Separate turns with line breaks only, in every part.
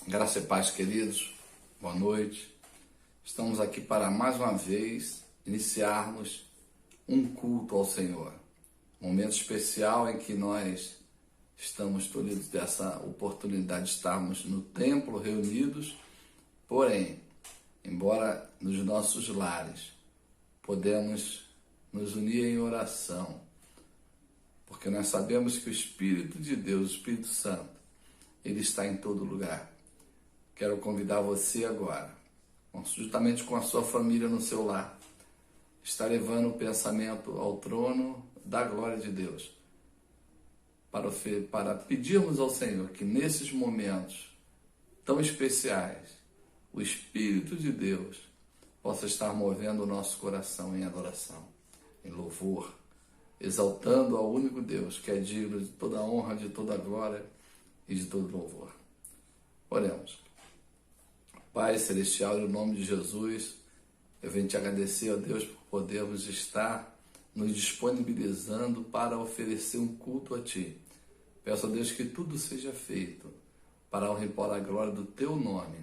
Graça e paz, queridos. Boa noite. Estamos aqui para mais uma vez iniciarmos um culto ao Senhor. Momento especial em que nós estamos tolhidos dessa oportunidade de estarmos no templo reunidos, porém, embora nos nossos lares, podemos nos unir em oração, porque nós sabemos que o Espírito de Deus, o Espírito Santo, ele está em todo lugar. Quero convidar você agora, juntamente com a sua família no seu lar, está levando o pensamento ao trono da glória de Deus, para pedirmos ao Senhor que nesses momentos tão especiais, o Espírito de Deus possa estar movendo o nosso coração em adoração, em louvor, exaltando ao único Deus que é digno de toda honra, de toda glória e de todo louvor. Oremos. Pai Celestial, em nome de Jesus, eu venho te agradecer, ó Deus, por podermos estar nos disponibilizando para oferecer um culto a Ti. Peço a Deus que tudo seja feito para honrar e para a glória do Teu nome,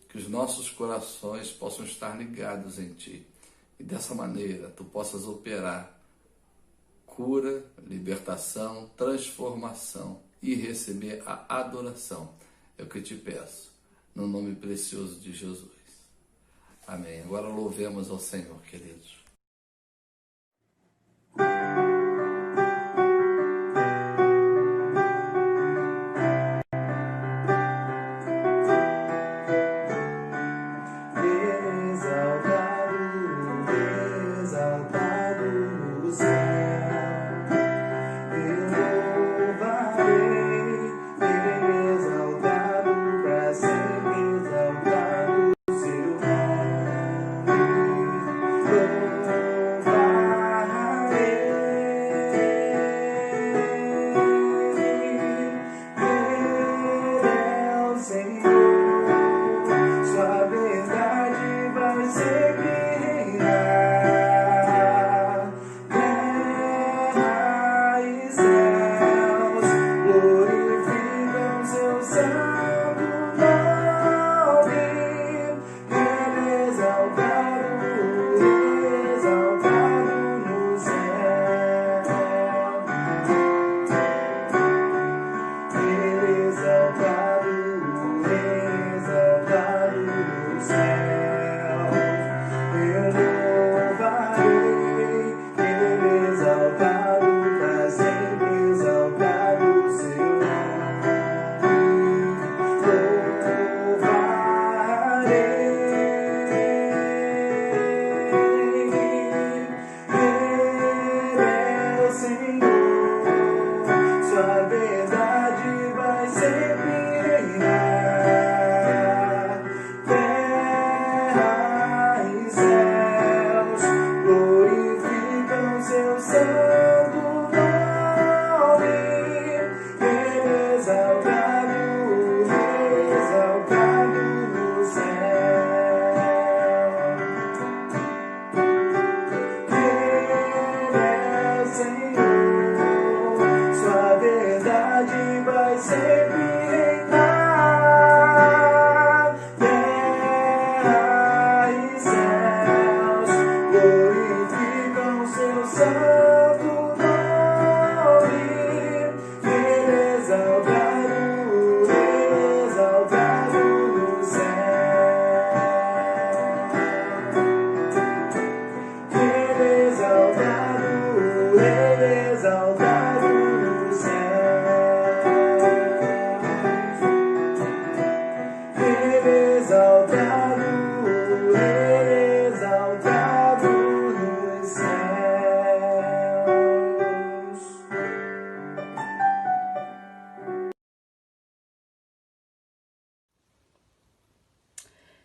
que os nossos corações possam estar ligados em Ti e dessa maneira Tu possas operar cura, libertação, transformação e receber a adoração. É o que eu te peço. No nome precioso de Jesus. Amém. Agora louvemos ao Senhor, queridos.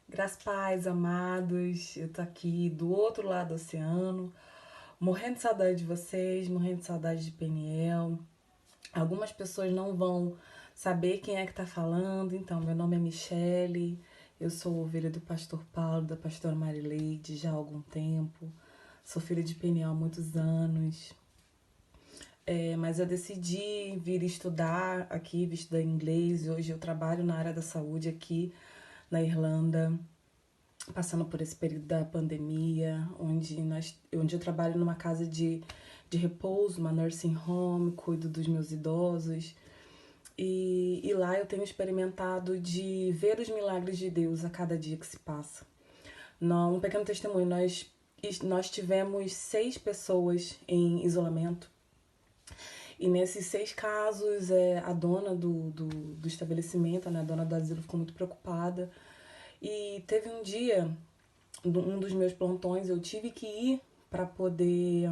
Graças, paz, amados, eu tô aqui do outro lado do oceano, morrendo de saudade de vocês, morrendo de saudade de Peniel. Algumas pessoas não vão saber quem é que tá falando, então, meu nome é Michele, eu sou ovelha do pastor Paulo, da pastora Marileide, já há algum tempo, sou filha de Peniel há muitos anos. mas eu decidi vir estudar aqui, vir estudar inglês. E hoje eu trabalho na área da saúde aqui na Irlanda, passando por esse período da pandemia, onde eu trabalho numa casa de repouso, uma nursing home, cuido dos meus idosos. E lá eu tenho experimentado de ver os milagres de Deus a cada dia que se passa. Um pequeno testemunho, nós tivemos 6 pessoas em isolamento. E nesses 6 casos, a dona do estabelecimento, né, a dona do asilo, ficou muito preocupada. E teve um dia, um dos meus plantões, eu tive que ir para poder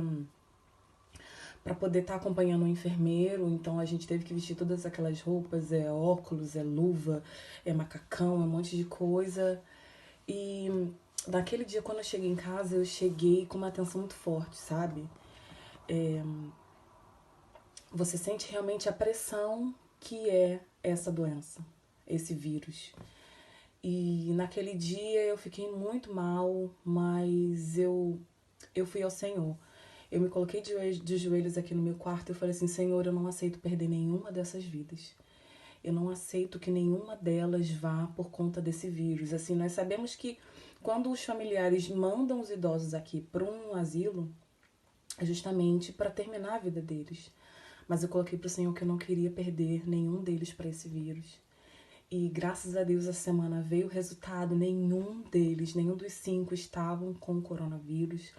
estar acompanhando um enfermeiro. Então a gente teve que vestir todas aquelas roupas, óculos, luva, macacão, um monte de coisa. E naquele dia, quando eu cheguei em casa, eu cheguei com uma tensão muito forte, sabe? Você sente realmente a pressão que é essa doença, esse vírus. E naquele dia eu fiquei muito mal, mas eu fui ao Senhor. Eu me coloquei de joelhos aqui no meu quarto e eu falei assim: Senhor, eu não aceito perder nenhuma dessas vidas. Eu não aceito que nenhuma delas vá por conta desse vírus. Assim, nós sabemos que quando os familiares mandam os idosos aqui para um asilo, é justamente para terminar a vida deles. Mas eu coloquei para o Senhor que eu não queria perder nenhum deles para esse vírus. E graças a Deus, essa semana veio o resultado. Nenhum dos 5 estavam com coronavírus.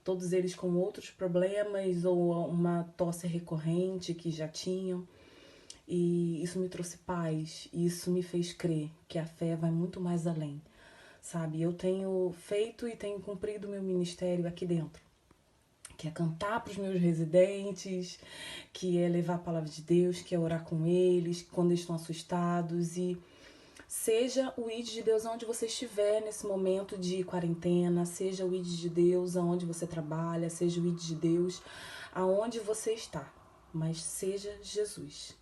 Todos eles com outros problemas ou uma tosse recorrente que já tinham. E isso me trouxe paz. E isso me fez crer que a fé vai muito mais além. Sabe? Eu tenho feito e tenho cumprido o meu ministério aqui dentro. Que é cantar para os meus residentes, que é levar a palavra de Deus, que é orar com eles quando eles estão assustados. E seja o ID de Deus onde você estiver nesse momento de quarentena, seja o ID de Deus aonde você trabalha, seja o ID de Deus aonde você está, mas seja Jesus.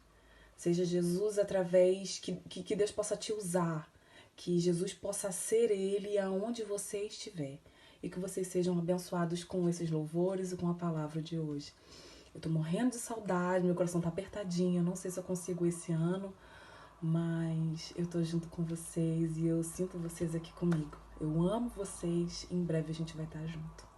Seja Jesus através que Deus possa te usar, que Jesus possa ser Ele aonde você estiver. E que vocês sejam abençoados com esses louvores e com a palavra de hoje. Eu tô morrendo de saudade, meu coração tá apertadinho. Eu não sei se eu consigo esse ano, mas eu tô junto com vocês e eu sinto vocês aqui comigo. Eu amo vocês, em breve a gente vai estar junto.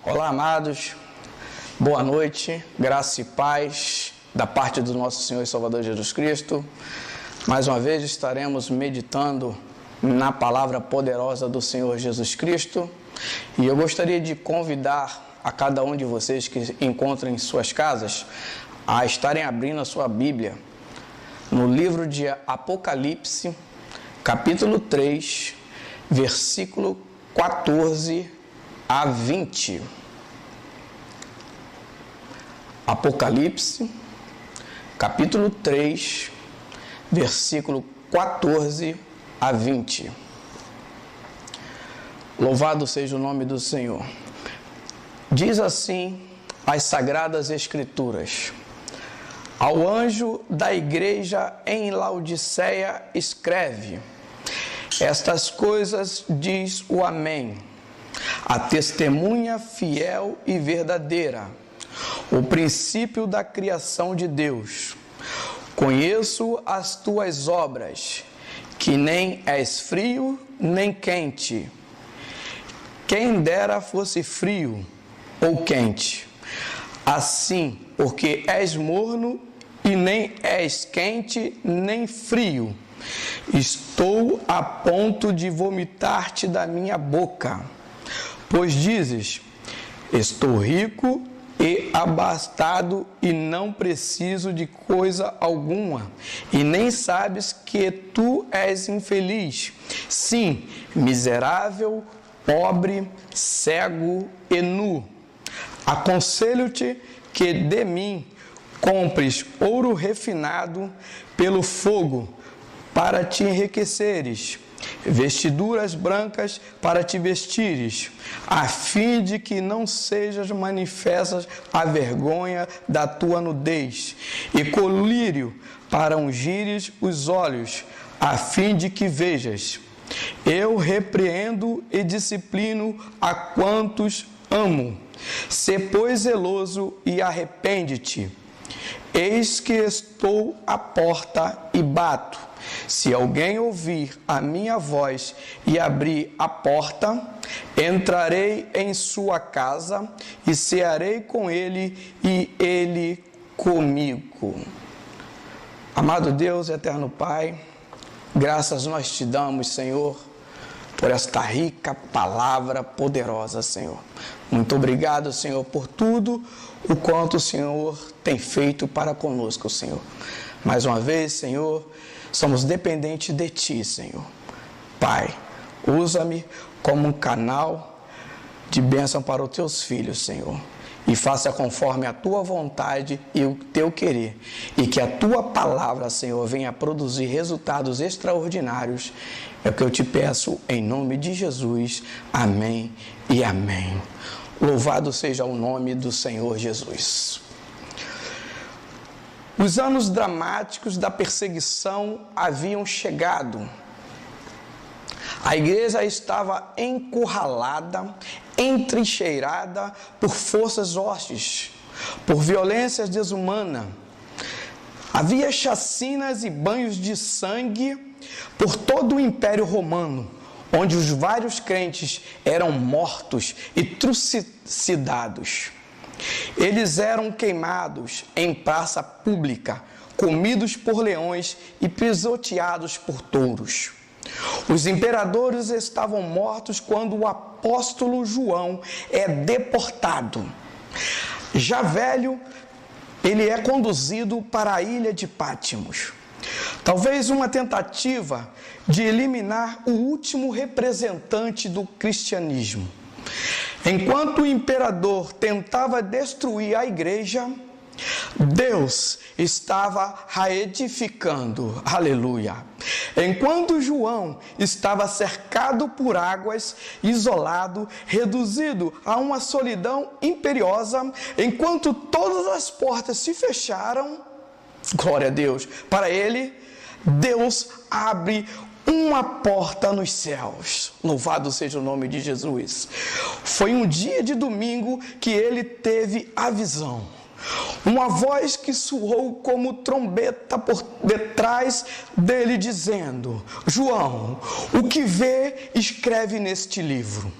Olá, amados. Boa noite. Graça e paz da parte do nosso Senhor e Salvador Jesus Cristo. Mais uma vez estaremos meditando na palavra poderosa do Senhor Jesus Cristo. E eu gostaria de convidar a cada um de vocês que encontram em suas casas a estarem abrindo a sua Bíblia no livro de Apocalipse, capítulo 3, versículo 14 a 20. Apocalipse, capítulo 3, versículo 14 a 20. Louvado seja o nome do Senhor. Diz assim as Sagradas Escrituras: ao anjo da igreja em Laodiceia escreve: estas coisas diz o Amém, a testemunha fiel e verdadeira, o princípio da criação de Deus. Conheço as tuas obras, que nem és frio nem quente. Quem dera fosse frio ou quente. Assim, porque és morno e nem és quente nem frio, estou a ponto de vomitar-te da minha boca. Pois dizes: estou rico e abastado e não preciso de coisa alguma, e nem sabes que tu és infeliz, sim, miserável, pobre, cego e nu. Aconselho-te que de mim compres ouro refinado pelo fogo para te enriqueceres, vestiduras brancas para te vestires, a fim de que não sejas manifestas a vergonha da tua nudez, e colírio para ungires os olhos, a fim de que vejas. Eu repreendo e disciplino a quantos amo. Sê, pois, zeloso e arrepende-te. Eis que estou à porta e bato. Se alguém ouvir a minha voz e abrir a porta, entrarei em sua casa e cearei com ele e ele comigo. Amado Deus, eterno Pai, graças nós te damos, Senhor, por esta rica palavra poderosa, Senhor. Muito obrigado, Senhor, por tudo o quanto o Senhor tem feito para conosco, Senhor. Mais uma vez, Senhor, somos dependentes de Ti, Senhor. Pai, usa-me como um canal de bênção para os Teus filhos, Senhor. E faça conforme a Tua vontade e o Teu querer. E que a Tua palavra, Senhor, venha produzir resultados extraordinários. É o que eu te peço em nome de Jesus. Amém e amém. Louvado seja o nome do Senhor Jesus. Os anos dramáticos da perseguição haviam chegado. A igreja estava encurralada, entrincheirada por forças hostis, por violências desumanas. Havia chacinas e banhos de sangue por todo o Império Romano, onde os vários crentes eram mortos e trucidados. Eles eram queimados em praça pública, comidos por leões e pisoteados por touros. Os imperadores estavam mortos quando o apóstolo João é deportado. Já velho, ele é conduzido para a ilha de Pátimos. Talvez uma tentativa de eliminar o último representante do cristianismo. Enquanto o imperador tentava destruir a igreja, Deus estava reedificando, aleluia. Enquanto João estava cercado por águas, isolado, reduzido a uma solidão imperiosa, enquanto todas as portas se fecharam, glória a Deus, para ele, Deus abre uma porta nos céus. Louvado seja o nome de Jesus. Foi um dia de domingo que ele teve a visão. Uma voz que soou como trombeta por detrás dele dizendo: João, o que vê, escreve neste livro.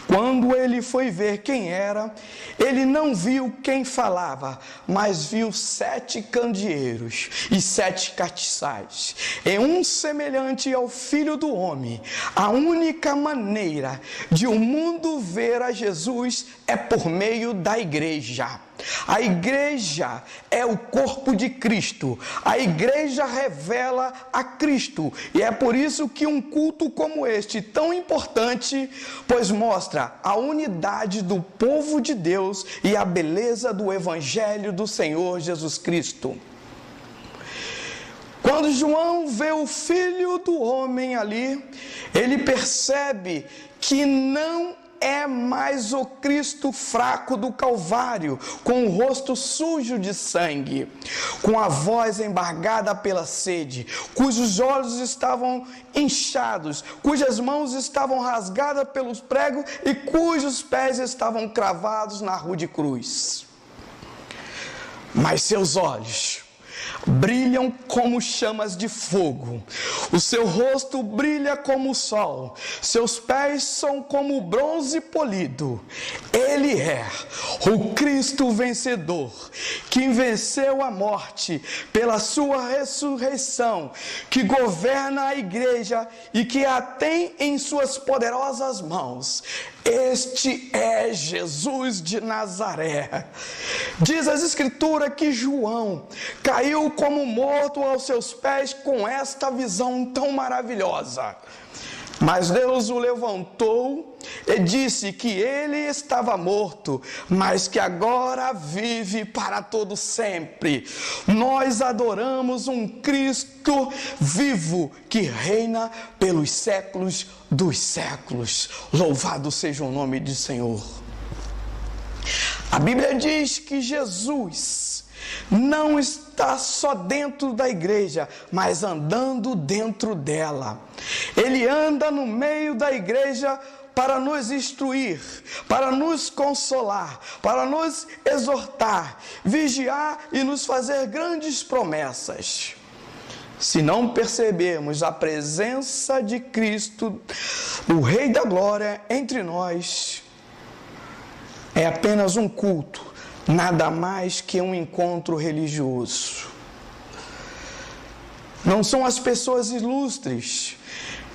Quando ele foi ver quem era, ele não viu quem falava, mas viu 7 candeeiros e 7 castiçais, e um semelhante ao Filho do Homem. A única maneira de o mundo ver a Jesus é por meio da igreja. A igreja é o corpo de Cristo. A igreja revela a Cristo. E é por isso que um culto como este, tão importante, pois mostra a unidade do povo de Deus e a beleza do Evangelho do Senhor Jesus Cristo. Quando João vê o Filho do Homem ali, ele percebe que não é mais o Cristo fraco do Calvário, com o rosto sujo de sangue, com a voz embargada pela sede, cujos olhos estavam inchados, cujas mãos estavam rasgadas pelos pregos e cujos pés estavam cravados na rude cruz. Mas seus olhos brilham como chamas de fogo, o seu rosto brilha como o sol, seus pés são como bronze polido. Ele é o Cristo vencedor, que venceu a morte pela sua ressurreição, que governa a igreja e que a tem em suas poderosas mãos. Este é Jesus de Nazaré. Diz as Escrituras que João caiu como morto aos seus pés com esta visão tão maravilhosa. Mas Deus o levantou e disse que ele estava morto, mas que agora vive para todo sempre. Nós adoramos um Cristo vivo que reina pelos séculos dos séculos. Louvado seja o nome do Senhor. A Bíblia diz que Jesus não está só dentro da igreja, mas andando dentro dela. Ele anda no meio da igreja para nos instruir, para nos consolar, para nos exortar, vigiar e nos fazer grandes promessas. Se não percebermos a presença de Cristo, o Rei da Glória, entre nós, é apenas um culto, nada mais que um encontro religioso. Não são as pessoas ilustres,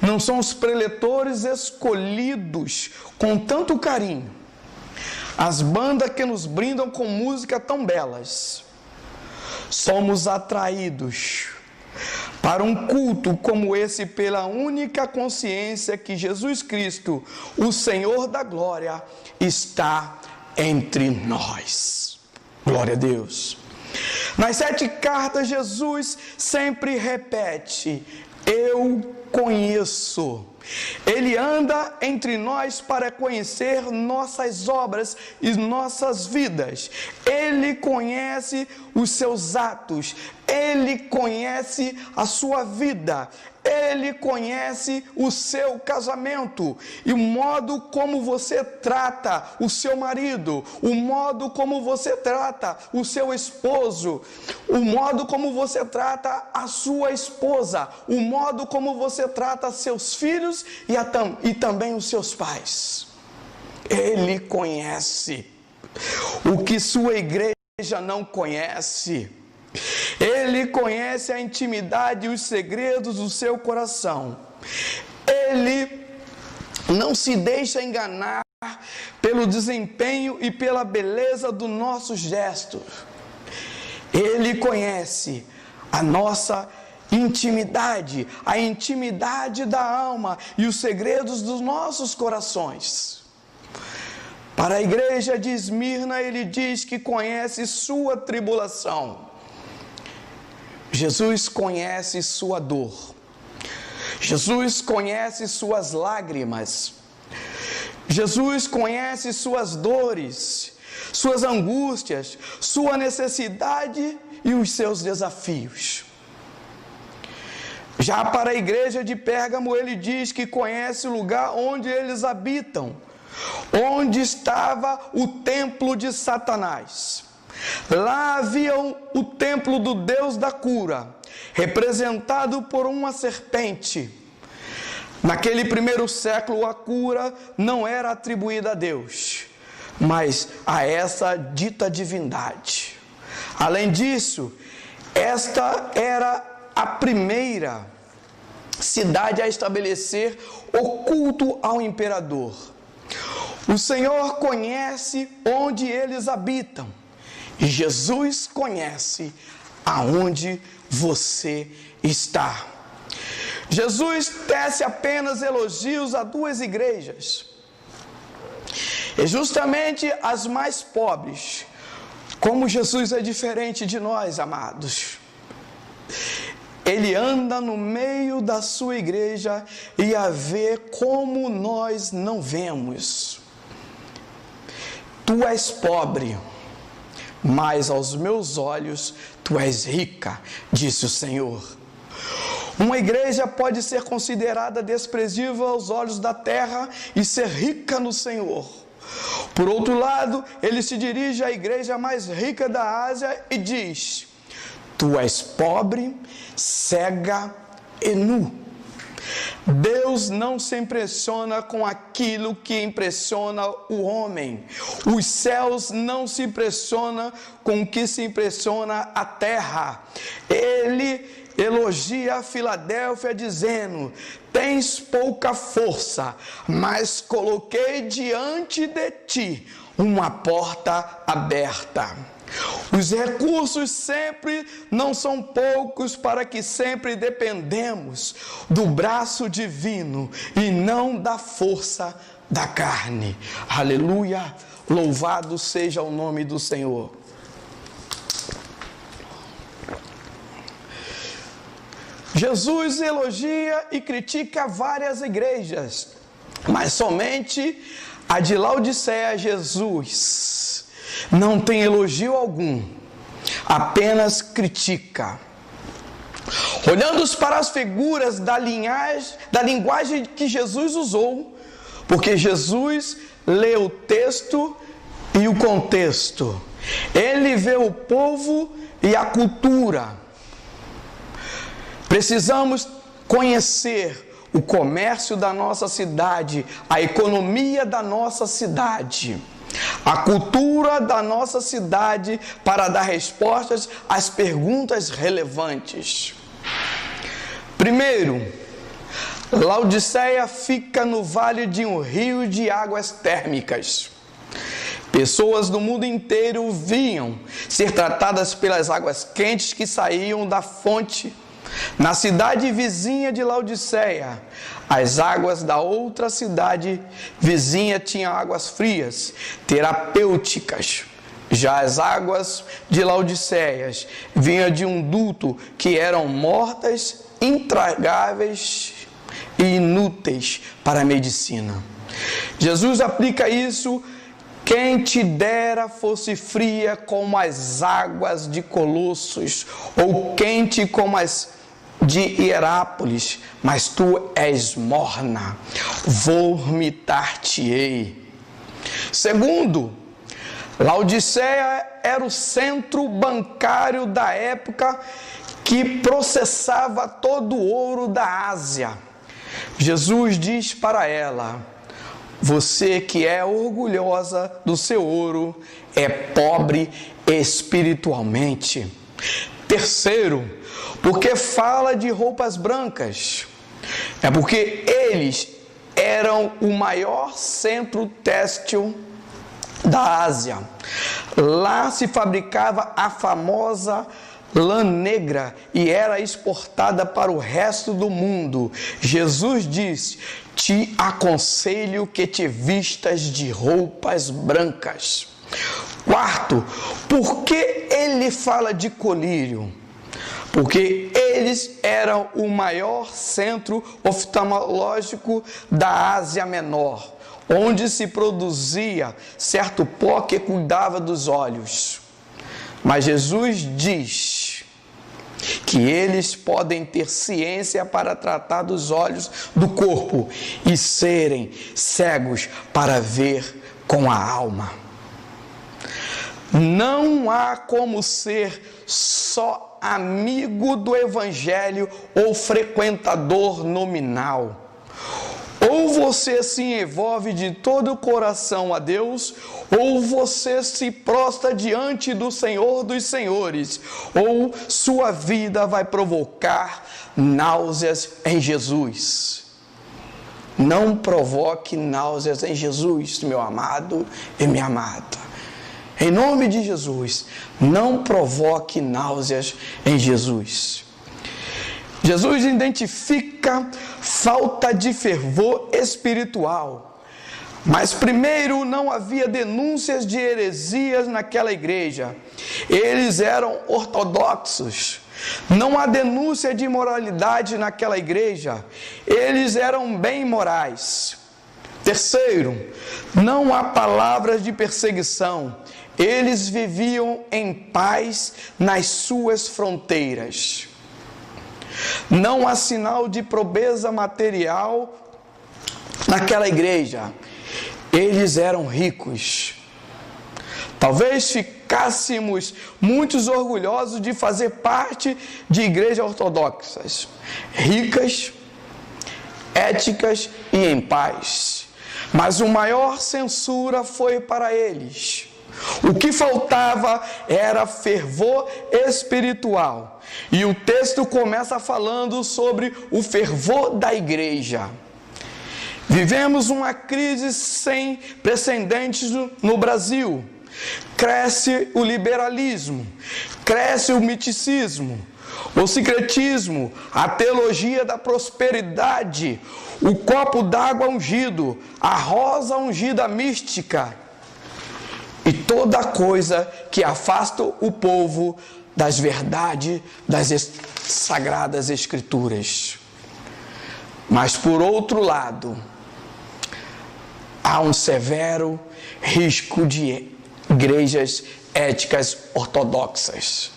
não são os preletores escolhidos com tanto carinho, as bandas que nos brindam com música tão belas. Somos atraídos para um culto como esse pela única consciência que Jesus Cristo, o Senhor da Glória, está entre nós. Glória a Deus. Nas 7 cartas, Jesus sempre repete: eu conheço. Ele anda entre nós para conhecer nossas obras e nossas vidas. Ele conhece os seus atos. Ele conhece a sua vida. Ele conhece o seu casamento e o modo como você trata o seu marido, o modo como você trata o seu esposo, o modo como você trata a sua esposa, o modo como você trata seus filhos e também os seus pais. Ele conhece o que sua igreja não conhece. Ele conhece a intimidade e os segredos do seu coração. Ele não se deixa enganar pelo desempenho e pela beleza do nosso gesto. Ele conhece a nossa intimidade, a intimidade da alma e os segredos dos nossos corações. Para a igreja de Esmirna, ele diz que conhece sua tribulação. Jesus conhece sua dor. Jesus conhece suas lágrimas. Jesus conhece suas dores, suas angústias, sua necessidade e os seus desafios. Já para a igreja de Pérgamo, ele diz que conhece o lugar onde eles habitam, onde estava o templo de Satanás. Lá havia o templo do Deus da cura, representado por uma serpente. Naquele primeiro século, a cura não era atribuída a Deus, mas a essa dita divindade. Além disso, esta era a primeira cidade a estabelecer o culto ao imperador. O Senhor conhece onde eles habitam, e Jesus conhece aonde você está. Jesus tece apenas elogios a duas igrejas, e justamente as mais pobres. Como Jesus é diferente de nós, amados. Ele anda no meio da sua igreja e a vê como nós não vemos. Tu és pobre, mas aos meus olhos tu és rica, disse o Senhor. Uma igreja pode ser considerada desprezível aos olhos da terra e ser rica no Senhor. Por outro lado, ele se dirige à igreja mais rica da Ásia e diz: tu és pobre, cega e nu. Deus não se impressiona com aquilo que impressiona o homem. Os céus não se impressionam com o que se impressiona a terra. Ele elogia a Filadélfia dizendo: tens pouca força, mas coloquei diante de ti uma porta aberta. Os recursos sempre não são poucos para que sempre dependemos do braço divino e não da força da carne. Aleluia! Louvado seja o nome do Senhor. Jesus elogia e critica várias igrejas, mas somente a de Laodiceia Jesus não tem elogio algum, apenas critica. Olhando para as figuras da linguagem que Jesus usou, porque Jesus lê o texto e o contexto, ele vê o povo e a cultura. Precisamos conhecer o comércio da nossa cidade, a economia da nossa cidade, a cultura da nossa cidade para dar respostas às perguntas relevantes. Primeiro, Laodiceia fica no vale de um rio de águas térmicas. Pessoas do mundo inteiro vinham ser tratadas pelas águas quentes que saíam da fonte. Na cidade vizinha de Laodiceia, as águas da outra cidade vizinha tinham águas frias, terapêuticas. Já as águas de Laodiceia vinham de um duto que eram mortas, intragáveis e inúteis para a medicina. Jesus aplica isso: quem te dera fosse fria como as águas de Colossos, ou quente como as de Hierápolis, mas tu és morna, vomitar-te-ei. Segundo, Laodiceia era o centro bancário da época que processava todo o ouro da Ásia. Jesus diz para ela: você que é orgulhosa do seu ouro é pobre espiritualmente. Terceiro, porque fala de roupas brancas, é porque eles eram o maior centro têxtil da Ásia. Lá se fabricava a famosa lã negra e era exportada para o resto do mundo. Jesus diz: te aconselho que te vistas de roupas brancas. Quarto, por que ele fala de colírio? Porque eles eram o maior centro oftalmológico da Ásia Menor, onde se produzia certo pó que cuidava dos olhos. Mas Jesus diz que eles podem ter ciência para tratar dos olhos do corpo e serem cegos para ver com a alma. Não há como ser só amigo do Evangelho ou frequentador nominal. Ou você se envolve de todo o coração a Deus, ou você se prostra diante do Senhor dos Senhores, ou sua vida vai provocar náuseas em Jesus. Não provoque náuseas em Jesus, meu amado e minha amada. Em nome de Jesus, não provoque náuseas em Jesus. Jesus identifica falta de fervor espiritual. Mas primeiro, não havia denúncias de heresias naquela igreja. Eles eram ortodoxos. Não há denúncia de imoralidade naquela igreja. Eles eram bem morais. Terceiro, não há palavras de perseguição. Eles viviam em paz nas suas fronteiras. Não há sinal de pobreza material naquela igreja. Eles eram ricos. Talvez ficássemos muito orgulhosos de fazer parte de igrejas ortodoxas, ricas, éticas e em paz. Mas a maior censura foi para eles. O que faltava era fervor espiritual. E o texto começa falando sobre o fervor da igreja. Vivemos uma crise sem precedentes no Brasil. Cresce o liberalismo, cresce o miticismo, o secretismo, a teologia da prosperidade, o copo d'água ungido, a rosa ungida mística e toda coisa que afasta o povo das verdades das sagradas escrituras. Mas por outro lado, há um severo risco de igrejas éticas ortodoxas,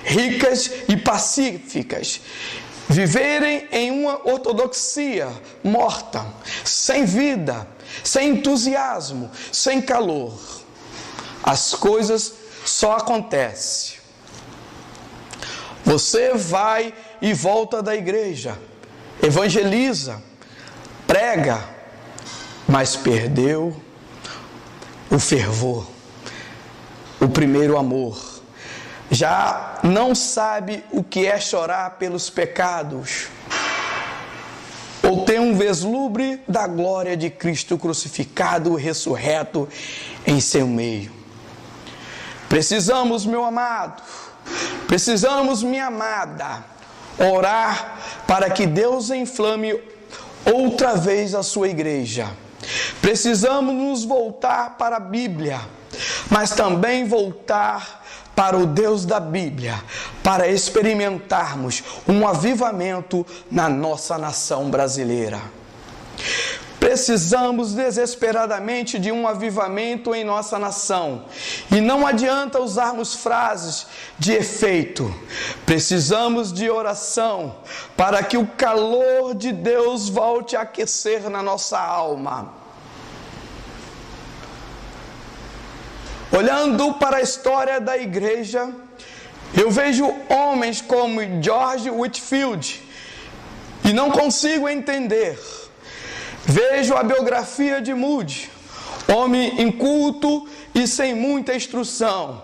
ricas e pacíficas, viverem em uma ortodoxia morta, sem vida, sem entusiasmo, sem calor. As coisas só acontecem. Você vai e volta da igreja, evangeliza, prega, mas perdeu o fervor, o primeiro amor. Já não sabe o que é chorar pelos pecados, ou tem um vislumbre da glória de Cristo crucificado e ressurreto em seu meio. Precisamos, meu amado, precisamos, minha amada, orar para que Deus inflame outra vez a sua igreja. Precisamos nos voltar para a Bíblia, mas também voltar para o Deus da Bíblia, para experimentarmos um avivamento na nossa nação brasileira. Precisamos desesperadamente de um avivamento em nossa nação. E não adianta usarmos frases de efeito. Precisamos de oração para que o calor de Deus volte a aquecer na nossa alma. Olhando para a história da igreja, eu vejo homens como George Whitefield e não consigo entender. Vejo a biografia de Moody, homem inculto e sem muita instrução,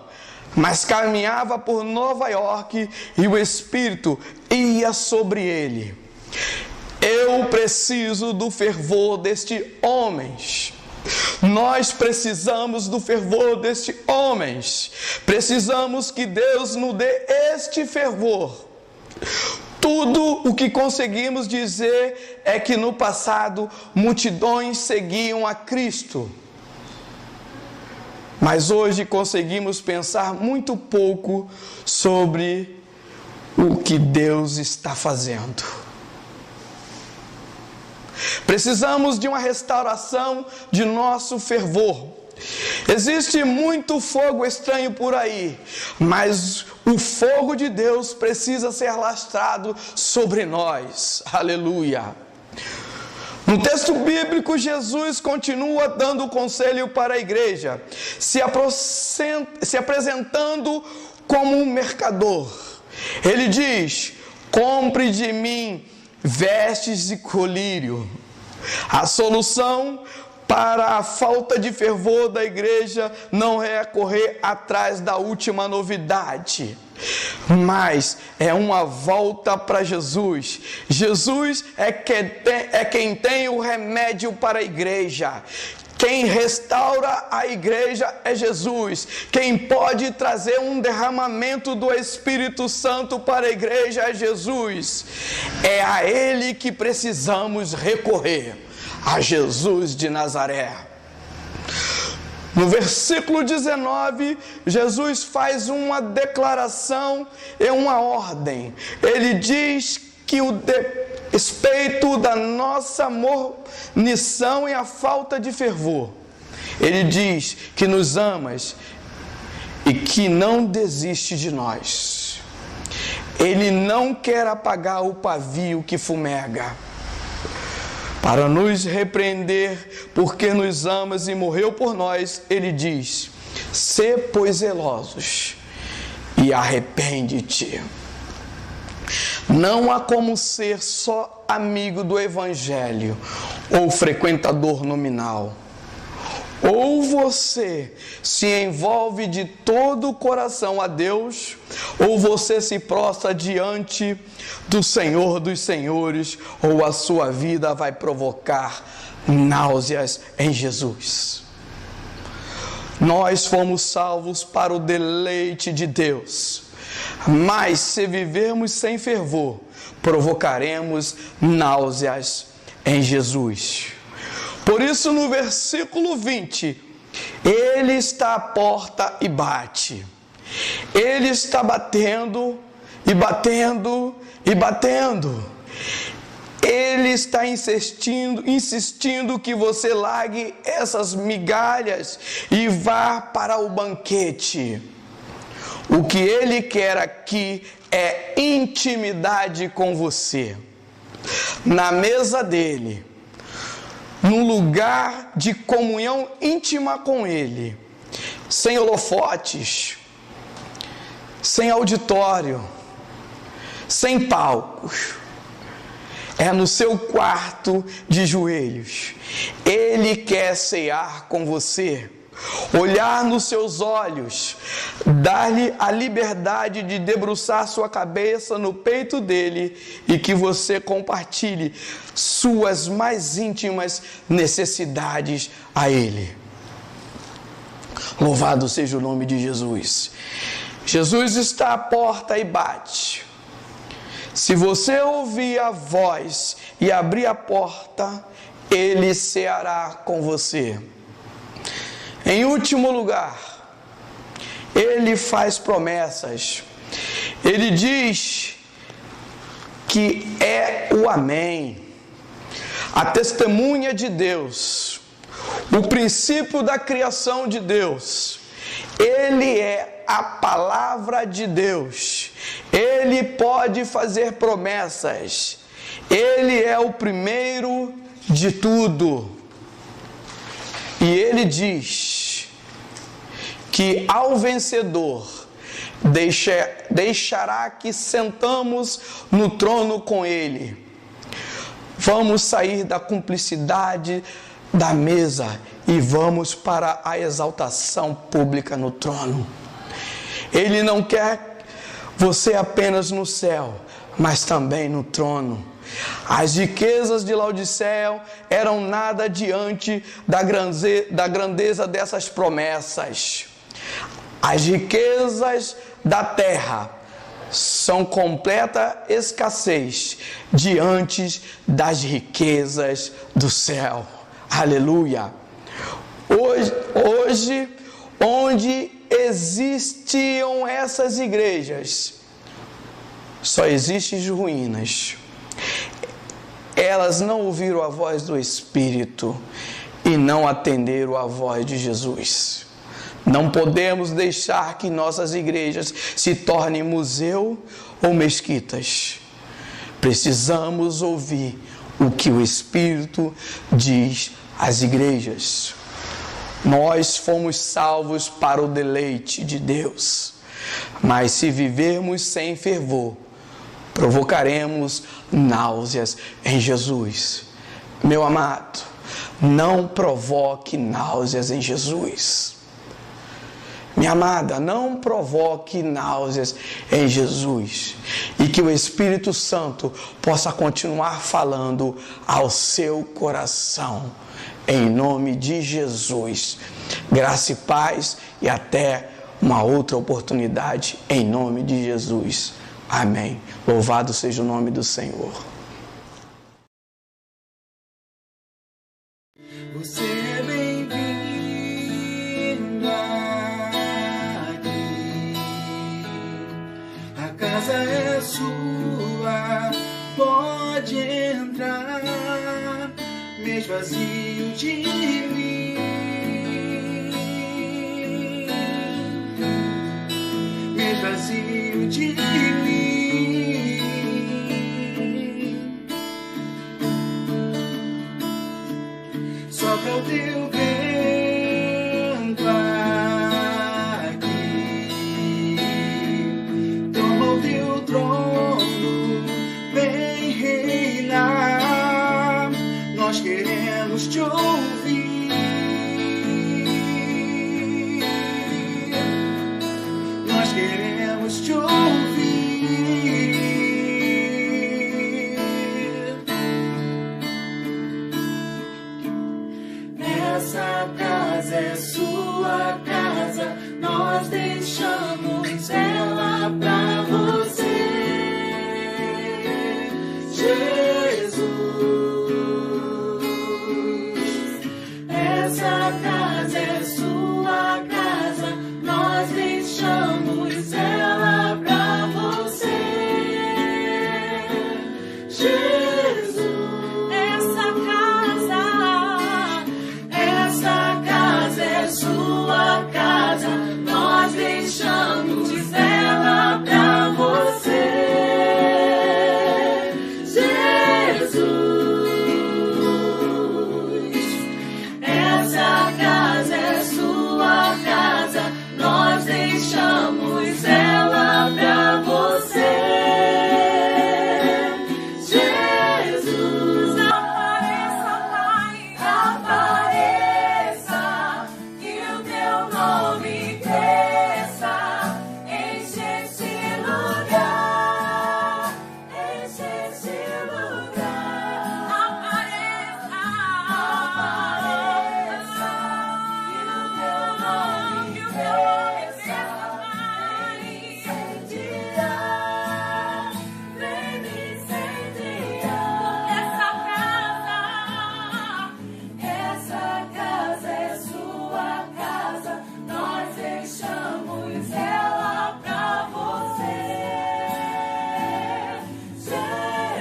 mas caminhava por Nova York e o Espírito ia sobre ele. Eu preciso do fervor destes homens. Nós precisamos do fervor destes homens. Precisamos que Deus nos dê este fervor. Tudo o que conseguimos dizer é que no passado multidões seguiam a Cristo. Mas hoje conseguimos pensar muito pouco sobre o que Deus está fazendo. Precisamos de uma restauração de nosso fervor. Existe muito fogo estranho por aí, mas o fogo de Deus precisa ser lastrado sobre nós. Aleluia! No texto bíblico, Jesus continua dando conselho para a igreja, se apresentando como um mercador. Ele diz: compre de mim vestes de colírio, A solução para a falta de fervor da igreja não é correr atrás da última novidade, mas é uma volta para Jesus. Jesus é quem tem o remédio para a igreja. Quem restaura a igreja é Jesus. Quem pode trazer um derramamento do Espírito Santo para a igreja é Jesus. É a Ele que precisamos recorrer, a Jesus de Nazaré. No versículo 19, Jesus faz uma declaração e uma ordem. Ele diz que o despeito da nossa mornição e a falta de fervor, Ele diz que nos amas e que não desiste de nós. Ele não quer apagar o pavio que fumega. Para nos repreender, porque nos amas e morreu por nós, Ele diz: sê, pois, zelosos e arrepende-te. Não há como ser só amigo do Evangelho ou frequentador nominal. Ou você se envolve de todo o coração a Deus, ou você se prostra diante do Senhor dos Senhores, ou a sua vida vai provocar náuseas em Jesus. Nós fomos salvos para o deleite de Deus, mas se vivermos sem fervor, provocaremos náuseas em Jesus. Por isso, no versículo 20, Ele está à porta e bate. Ele está batendo e batendo e batendo. Ele está insistindo que você largue essas migalhas e vá para o banquete. O que Ele quer aqui é intimidade com você. Na mesa dele, num lugar de comunhão íntima com Ele, sem holofotes, sem auditório, sem palcos. É no seu quarto de joelhos. Ele quer cear com você, olhar nos seus olhos, dar-lhe a liberdade de debruçar sua cabeça no peito dele e que você compartilhe suas mais íntimas necessidades a Ele. Louvado seja o nome de Jesus. Jesus está à porta e bate. Se você ouvir a voz e abrir a porta, Ele ceará com você. Em último lugar, Ele faz promessas. Ele diz que é o Amém, a testemunha de Deus, o princípio da criação de Deus. Ele é a palavra de Deus. Ele pode fazer promessas. Ele é o primeiro de tudo. E Ele diz que ao vencedor deixará que sentamos no trono com Ele. Vamos sair da cumplicidade da mesa e vamos para a exaltação pública no trono. Ele não quer você apenas no céu, mas também no trono. As riquezas de Laodiceia eram nada diante da grandeza dessas promessas. As riquezas da terra são completa escassez diante das riquezas do céu. Aleluia! Hoje, onde existiam essas igrejas, só existem ruínas. Elas não ouviram a voz do Espírito e não atenderam a voz de Jesus. Não podemos deixar que nossas igrejas se tornem museu ou mesquitas. Precisamos ouvir o que o Espírito diz às igrejas. Nós fomos salvos para o deleite de Deus, mas se vivermos sem fervor, provocaremos náuseas em Jesus. Meu amado, não provoque náuseas em Jesus. Minha amada, não provoque náuseas em Jesus. E que o Espírito Santo possa continuar falando ao seu coração. Em nome de Jesus. Graça e paz e até uma outra oportunidade. Em nome de Jesus. Amém. Louvado seja o nome do Senhor.
Você é bem-vindo aqui. A casa é sua, pode entrar, mesmo vazio de mim, mesmo vazio de mim. Sopra o teu vento aqui, toma o teu trono, vem reinar. Nós queremos te ouvir, nós queremos te ouvir. Essa casa é sua casa, nós deixamos ela pra você, Jesus. Essa casa é sua casa, nós deixamos ela pra você, Jesus. Essa casa é sua casa, nós deixamos ela pra você, Jesus. Essa casa é sua casa, nós deixamos ela pra você, Jesus. Apareça, Pai, apareça, que o teu nome cresça, enche esse lugar, enche esse lugar. Apareça, apareça, que o teu nome cresça, incendiar, vem me incendiar. Essa casa é sua casa, nós deixamos ela pra você,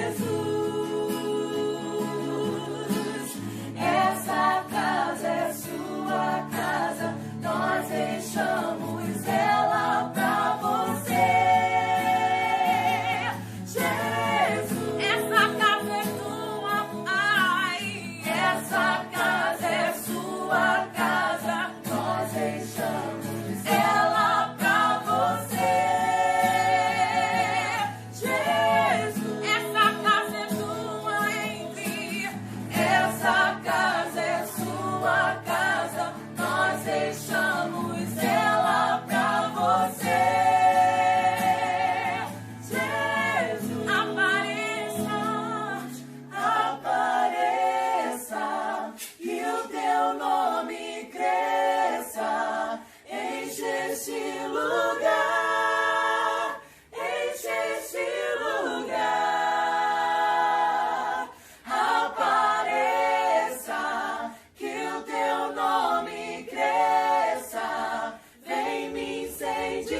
Jesus. Essa casa é sua casa, nós deixamos ela pra você, Jesus. Essa casa é sua, Pai. Essa casa é sua casa, nós deixamos ela pra você, Jesus. Essa casa é sua, Henry. Essa casa é sua casa, nós deixamos ela pra você, Jesus. Apareça, apareça, que o teu nome cresça, enche esse lugar, enche esse lugar. Apareça, que o teu nome cresça, vem me incendiar,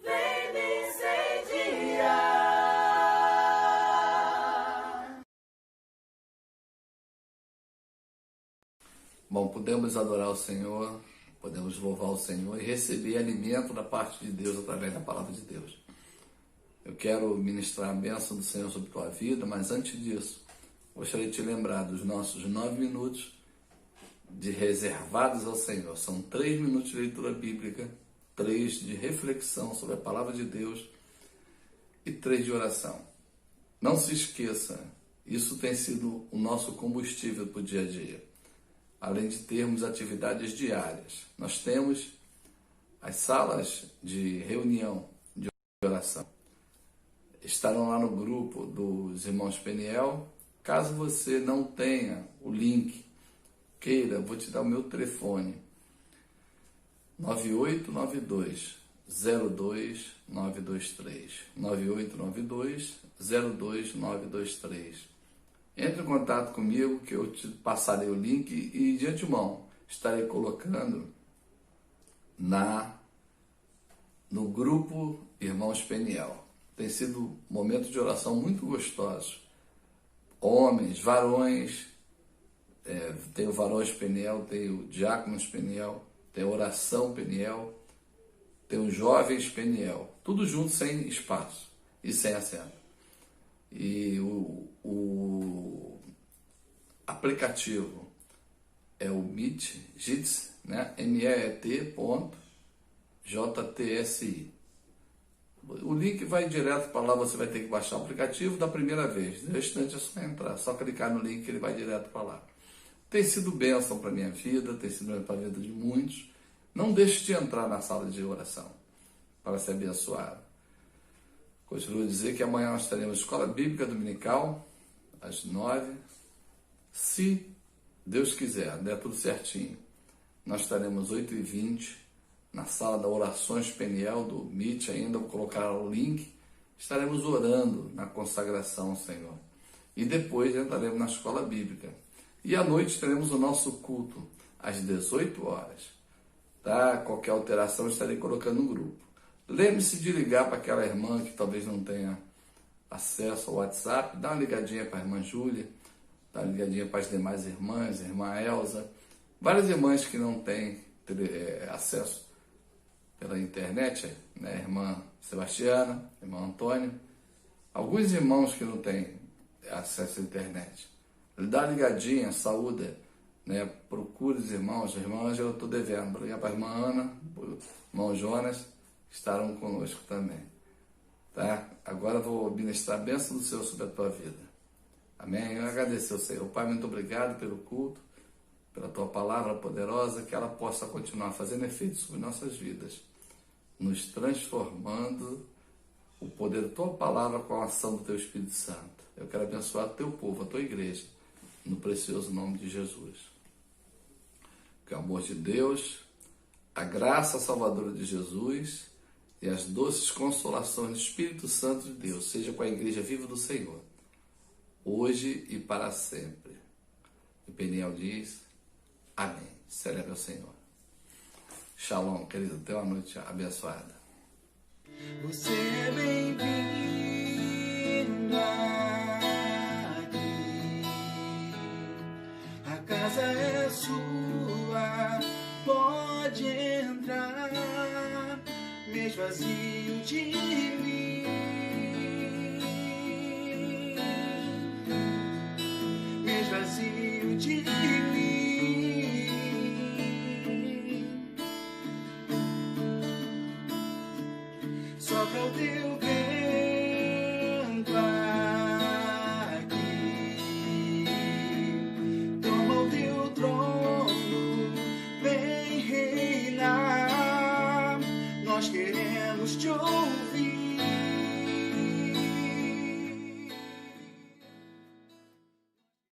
vem me incendiar.
Bom, podemos adorar o Senhor, podemos louvar o Senhor e receber alimento da parte de Deus através da palavra de Deus. Eu quero ministrar a bênção do Senhor sobre a tua vida, mas antes disso, gostaria de te lembrar dos nossos 9 minutos de reservados ao Senhor. São 3 minutos de leitura bíblica, 3 de reflexão sobre a palavra de Deus e 3 de oração. Não se esqueça, Isso tem sido o nosso combustível para o dia a dia. Além de termos atividades diárias, nós temos as salas de reunião de oração. Estarão lá no grupo dos irmãos Peniel. Caso você não tenha o link, queira, vou te dar o meu telefone. 9892-02923. 9892-02923. Entre em contato comigo que eu te passarei o link e de antemão estarei colocando no grupo Irmãos Peniel. Tem sido um momento de oração muito gostoso. Homens, varões, tem o varões Peniel, tem o diáconos Peniel, tem a oração Peniel, tem os jovens Peniel, tudo junto sem espaço e sem assento. E o aplicativo é o Meet, JITS, né? MEET.JTSI. O link vai direto para lá, você vai ter que baixar o aplicativo da primeira vez. No restante é só entrar, só clicar no link que ele vai direto para lá. Tem sido bênção para a minha vida, tem sido bênção para a vida de muitos. Não deixe de entrar na sala de oração para ser abençoado. Continuo a dizer que amanhã nós teremos Escola Bíblica Dominical, às 9. Se Deus quiser, der tudo certinho, nós estaremos 8h20 na sala da Orações Peniel do Meet, ainda vou colocar o link. Estaremos orando na consagração, Senhor. E depois entraremos na Escola Bíblica. E à noite teremos o nosso culto, às 18 horas. Tá? Qualquer alteração estarei colocando no grupo. Lembre-se de ligar para aquela irmã que talvez não tenha acesso ao WhatsApp. Dá uma ligadinha para a irmã Júlia, dá uma ligadinha para as demais irmãs, a irmã Elza. Várias irmãs que não têm acesso pela internet, né? A irmã Sebastiana, a irmã Antônia. Alguns irmãos que não têm acesso à internet. Dá uma ligadinha, saúda, né? Procure os irmãos. A irmã Ângela eu estou devendo. Vou ligar para a irmã Ana, o irmão Jonas, estarão conosco também. Tá? Agora eu vou ministrar a bênção do Senhor sobre a tua vida. Amém? Eu agradeço ao Senhor. Pai, muito obrigado pelo culto, pela tua palavra poderosa, que ela possa continuar fazendo efeito sobre nossas vidas, nos transformando o poder da tua palavra com a ação do teu Espírito Santo. Eu quero abençoar o teu povo, a tua igreja, no precioso nome de Jesus. Que o amor de Deus, a graça salvadora de Jesus e as doces consolações do Espírito Santo de Deus seja com a igreja viva do Senhor, hoje e para sempre. E Peniel diz, amém. Celebre o Senhor. Shalom, querido. Tenha uma noite abençoada.
Você é bem-vindo aqui. A casa é sua, pode entrar, mesmo vazio de mim.